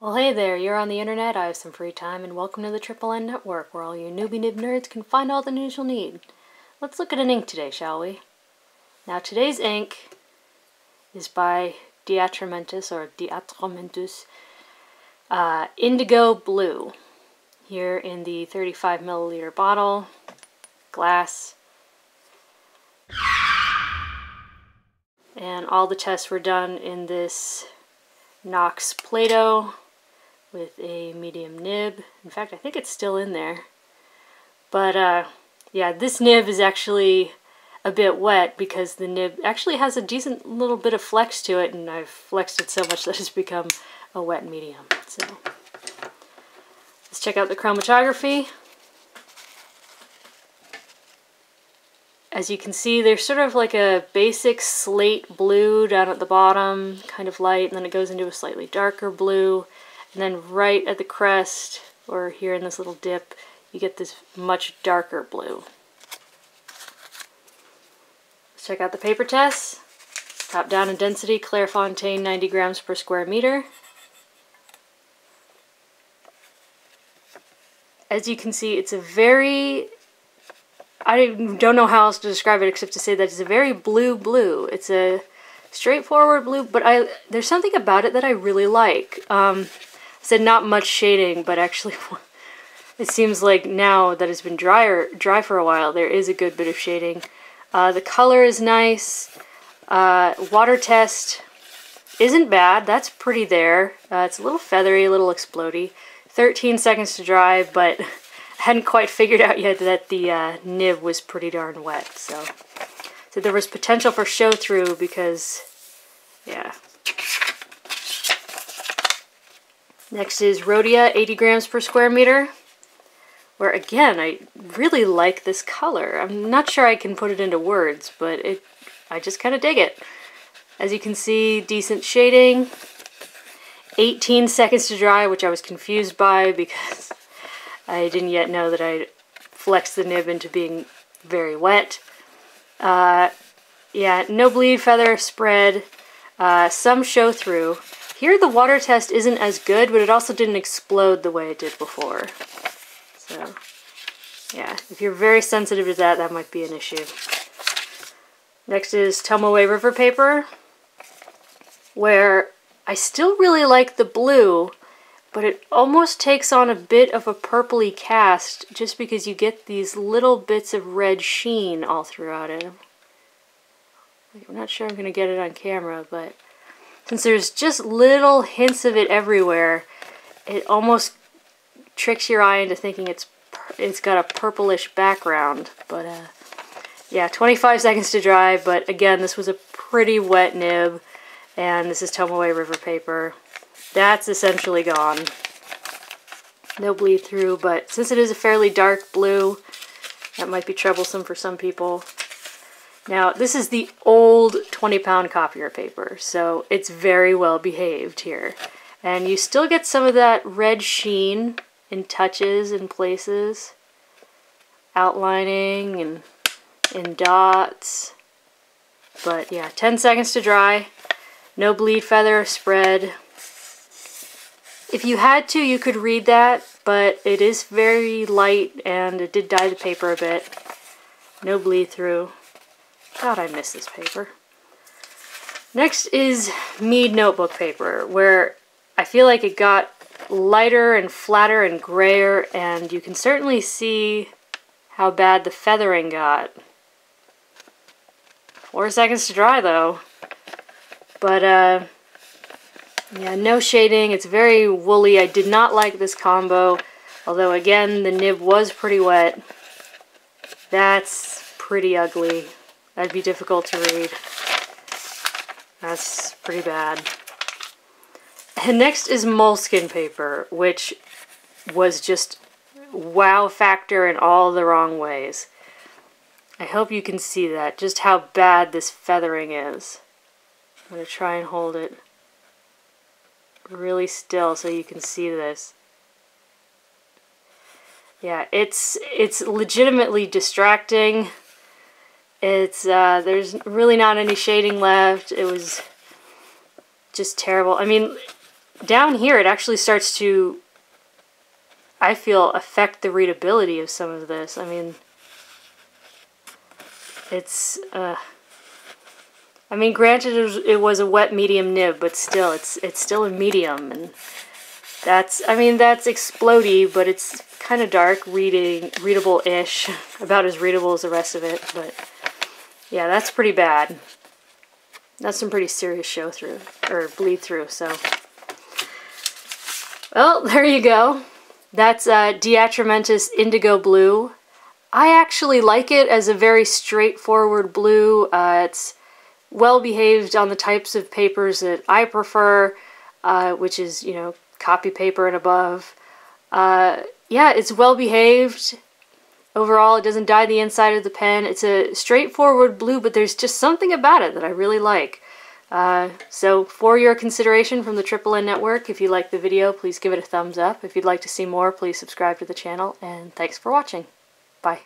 Well, hey there, you're on the internet, I have some free time, and welcome to the Triple N Network, where all you newbie nib nerds can find all the news you'll need. Let's look at an ink today, shall we? Now, today's ink is by DeAtramentis, Indigo Blue, here in the 35 milliliter bottle, glass. And all the tests were done in this Knox Plato with a medium nib. In fact, I think it's still in there. But yeah, this nib is actually a bit wet because the nib actually has a decent little bit of flex to it, and I've flexed it so much that it's become a wet medium. So let's check out the chromatography. As you can see, there's sort of like a basic slate blue down at the bottom, kind of light, and then it goes into a slightly darker blue. And then right at the crest, or here in this little dip, you get this much darker blue. Let's check out the paper tests. Top down in density, Clairefontaine 90 grams per square meter. As you can see, it's a very... I don't know how else to describe it except to say that it's a very blue. It's a straightforward blue, but there's something about it that I really like. I said not much shading, but actually it seems like now that it's been dry for a while, there is a good bit of shading. The color is nice. Water test isn't bad. That's pretty there. It's a little feathery, a little explodey. 13 seconds to dry, but I hadn't quite figured out yet that the nib was pretty darn wet. So there was potential for show through because, yeah. Next is Rhodia, 80 grams per square meter, where again, I really like this color. I'm not sure I can put it into words, but I just kind of dig it. As you can see, decent shading. 18 seconds to dry, which I was confused by because I didn't yet know that I'd flexed the nib into being very wet. Yeah, no bleed, feather, spread, some show through. Here the water test isn't as good, but it also didn't explode the way it did before. So, yeah, if you're very sensitive to that, that might be an issue. Next is Tomoe River Paper, where I still really like the blue, but it almost takes on a bit of a purpley cast just because you get these little bits of red sheen all throughout it. I'm not sure I'm going to get it on camera, but since there's just little hints of it everywhere, it almost tricks your eye into thinking it's got a purplish background. But yeah, 25 seconds to dry, but again, this was a pretty wet nib, and this is Tomoe River Paper. That's essentially gone. No bleed through, but since it is a fairly dark blue, that might be troublesome for some people. Now, this is the old 20-pound copier paper, so it's very well behaved here. And you still get some of that red sheen in touches and places, outlining and in dots. But yeah, 10 seconds to dry. No bleed, feather, spread. If you had to, you could read that, but it is very light and it did dye the paper a bit. No bleed through. God, I miss this paper. Next is Mead Notebook Paper, where I feel like it got lighter and flatter and grayer, and you can certainly see how bad the feathering got. 4 seconds to dry, though. But, yeah, no shading. It's very woolly. I did not like this combo, although, again, the nib was pretty wet. That's pretty ugly. That'd be difficult to read. That's pretty bad. And next is Moleskin Paper, which was just wow factor in all the wrong ways. I hope you can see that, just how bad this feathering is. I'm going to try and hold it really still so you can see this. Yeah, it's legitimately distracting. It's there's really not any shading left. It was just terrible. I mean, down here it actually starts to, I feel, affect the readability of some of this. I mean, it's, I mean, granted it was a wet medium nib, but still, it's still a medium, and that's, I mean, that's explodey, but it's kind of dark, readable-ish, about as readable as the rest of it, but yeah, that's pretty bad. That's some pretty serious show through, or bleed through, so. Well, there you go. That's DeAtramentis Indigo Blue. I actually like it as a very straightforward blue. It's well behaved on the types of papers that I prefer, which is, you know, copy paper and above. Yeah, it's well behaved. Overall, it doesn't dye the inside of the pen. It's a straightforward blue, but there's just something about it that I really like. So for your consideration from the Triple N Network, if you liked the video, please give it a thumbs up. If you'd like to see more, please subscribe to the channel, and thanks for watching. Bye.